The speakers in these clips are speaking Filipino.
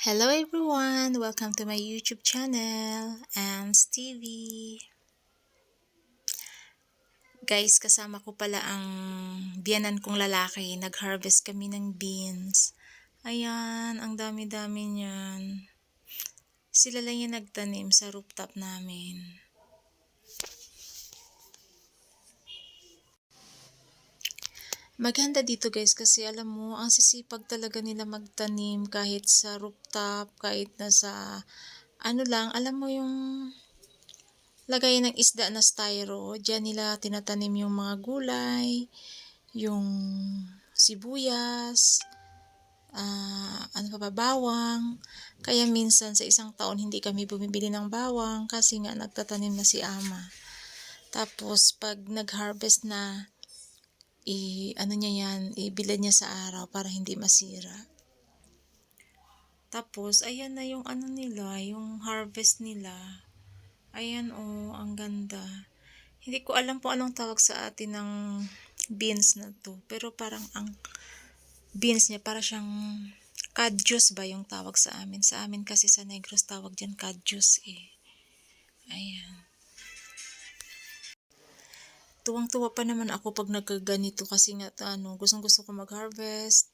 Hello everyone! Welcome to my YouTube channel, Anne's TV. Guys, kasama ko pala ang biyanan kong lalaki. Nag-harvest kami ng beans. Ayan, ang dami-dami niyan. Sila lang yung nagtanim sa rooftop namin. Maganda dito guys kasi alam mo, ang sisipag talaga nila magtanim kahit sa rooftop, kahit na sa ano lang, alam mo yung lagay ng isda na styro, diyan nila tinatanim yung mga gulay, yung sibuyas, ano pa ba, bawang. Kaya minsan sa isang taon hindi kami bumibili ng bawang kasi nga nagtatanim na si ama. Tapos pag nag-harvest na, ano niya yan, ibilad niya sa araw para hindi masira. Tapos ayan na yung ano nila, yung harvest nila. Ayan oh, ang ganda. Hindi ko alam po anong tawag sa atin ng beans na to. Pero parang ang beans niya para siyang kadyos ba yung tawag sa amin. Sa amin kasi sa Negros tawag dyan kadyos eh. Ayan. Tuwang-tuwa pa naman ako pag nagkaganito kasi nga gustong gusto ko mag-harvest.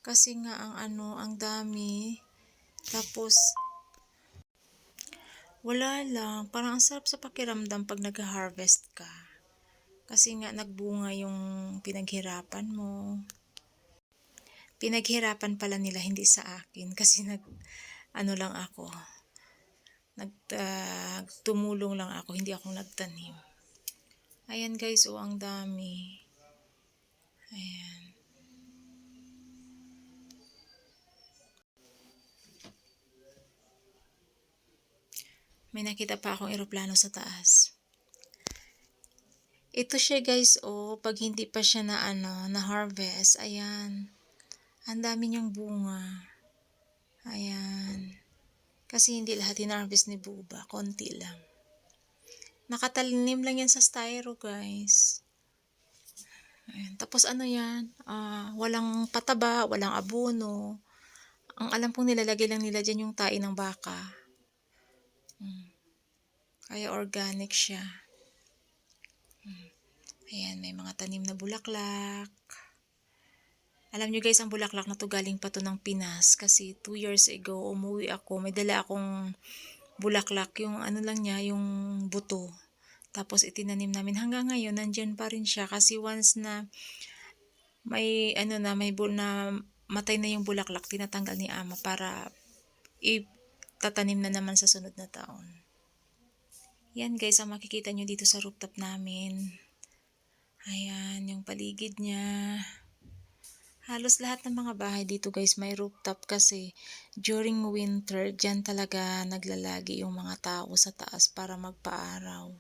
Kasi nga ang dami. Tapos wala lang, parang ang sarap sa pakiramdam pag nag-harvest ka. Kasi nga nagbunga yung pinaghirapan mo. Pinaghirapan pala nila, hindi sa akin. Kasi lang ako. Tumulong lang ako, hindi ako nagtanim. Ayan guys, oh, ang dami. Ayan. May nakita pa akong eroplano sa taas. Ito siya guys, oh, pag hindi pa siya na harvest, ayan. Ang dami niyang bunga. Ayan. Kasi hindi lahat in-harvest ni Buba, konti lang. Nakatalim lang yan sa styro guys. Ayan. Tapos yan, walang pataba, walang abono. Ang alam pong nilalagay lang nila dyan yung tae ng baka. Kaya organic siya. Ayan, may mga tanim na bulaklak. Alam nyo guys, ang bulaklak na to galing pa to ng Pinas. Kasi 2 years ago, umuwi ako. May dala akong bulaklak. Yung lang niya, yung buto. Tapos itinanim namin. Hanggang ngayon, nandyan pa rin siya. Kasi once na may matay na yung bulaklak, tinatanggal ni ama para itatanim na naman sa sunod na taon. Yan guys, ang makikita nyo dito sa rooftop namin. Ayan, yung paligid niya. Halos lahat ng mga bahay dito guys may rooftop kasi during winter, dyan talaga naglalagi yung mga tao sa taas para magpaaraw.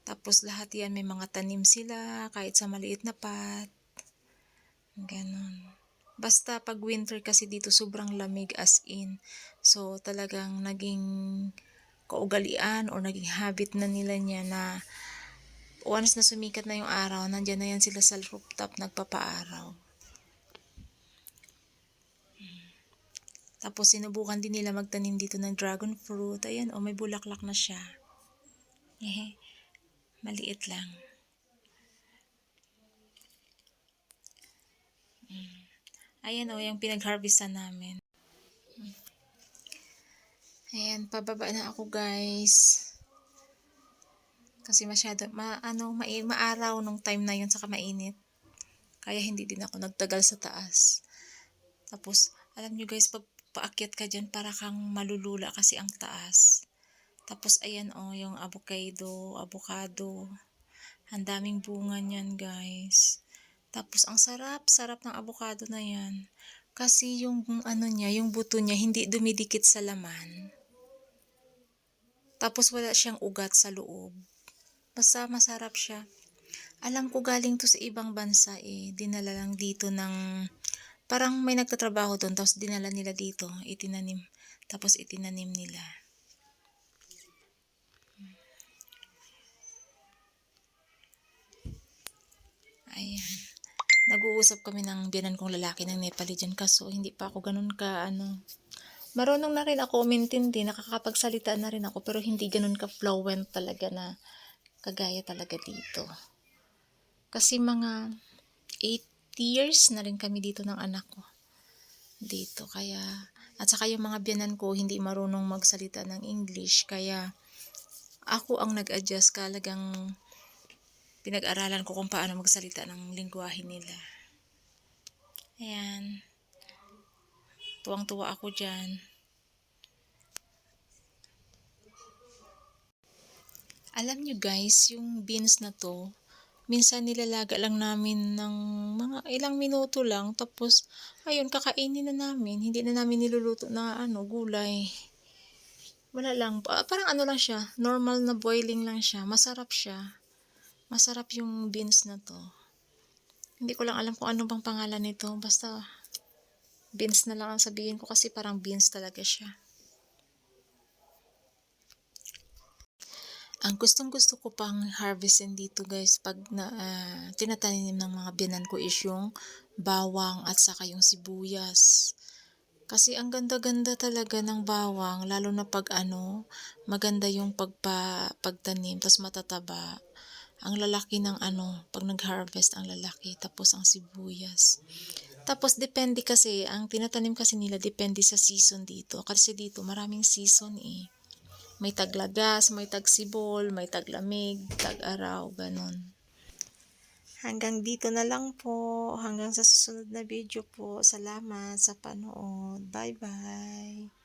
Tapos lahat yan may mga tanim sila kahit sa maliit na pot. Ganon. Basta pag winter kasi dito sobrang lamig as in. So talagang naging kaugalian o naging habit na nila niya na once na sumikat na yung araw, nandyan na yan sila sa rooftop nagpapaaraw. Tapos sinubukan din nila magtanim dito ng dragon fruit. Ayan, may bulaklak na siya. Maliit lang. Ayan yung pinag-harvestan namin. Ayan, pababa na ako guys. Kasi masyado, maaraw nung time na yun, saka mainit. Kaya hindi din ako nagtagal sa taas. Tapos, alam nyo guys, pag paakyat ka dyan, para kang malulula kasi ang taas. Tapos, ayan yung avocado. Ang daming bunga niyan guys. Tapos, ang sarap ng avocado na yan. Kasi yung yung buto niya, hindi dumidikit sa laman. Tapos, wala siyang ugat sa loob. Basta masarap siya. Alam ko galing to sa ibang bansa eh. Dinala lang dito parang may nagtatrabaho doon. Tapos dinala nila dito. Itinanim. Tapos itinanim nila. Ayan. nag-uusap kami ng biyenan kong lalaki ng Nepali diyan kaso hindi pa ako gano'n ka marunong na rin ako umintindi, nakakapagsalita na rin ako pero hindi gano'n ka-fluent talaga na kagaya talaga dito. Kasi mga 8 years na rin kami dito ng anak ko. Dito kaya at saka yung mga biyenan ko hindi marunong magsalita ng English kaya ako ang nag-adjust talagang pinag-aralan ko kung paano magsalita ng lengguwahe nila. Ayan. Tuwang-tuwa ako dyan. Alam nyo guys, yung beans na to, minsan nilalaga lang namin ng mga ilang minuto lang, tapos, ayun, kakainin na namin. Hindi na namin niluluto na gulay. Wala lang, parang lang siya, normal na boiling lang siya. Masarap siya. Masarap yung beans na to. Hindi ko lang alam kung ano bang pangalan nito. Basta, beans na lang ang sabihin ko kasi parang beans talaga siya. Ang gustong-gusto ko pang harvestin dito guys pag tinatanim ng mga biyanan ko is yung bawang at saka yung sibuyas. Kasi ang ganda-ganda talaga ng bawang lalo na pag maganda yung pagtanim tas matataba. Ang lalaki ng pag nag-harvest ang lalaki tapos ang sibuyas. Tapos depende kasi, ang tinatanim kasi nila depende sa season dito. Kasi dito maraming season eh. May taglagas, may tagsibol, may taglamig, tag-araw, ganon. Hanggang dito na lang po. Hanggang sa susunod na video po. Salamat sa panood. Bye-bye.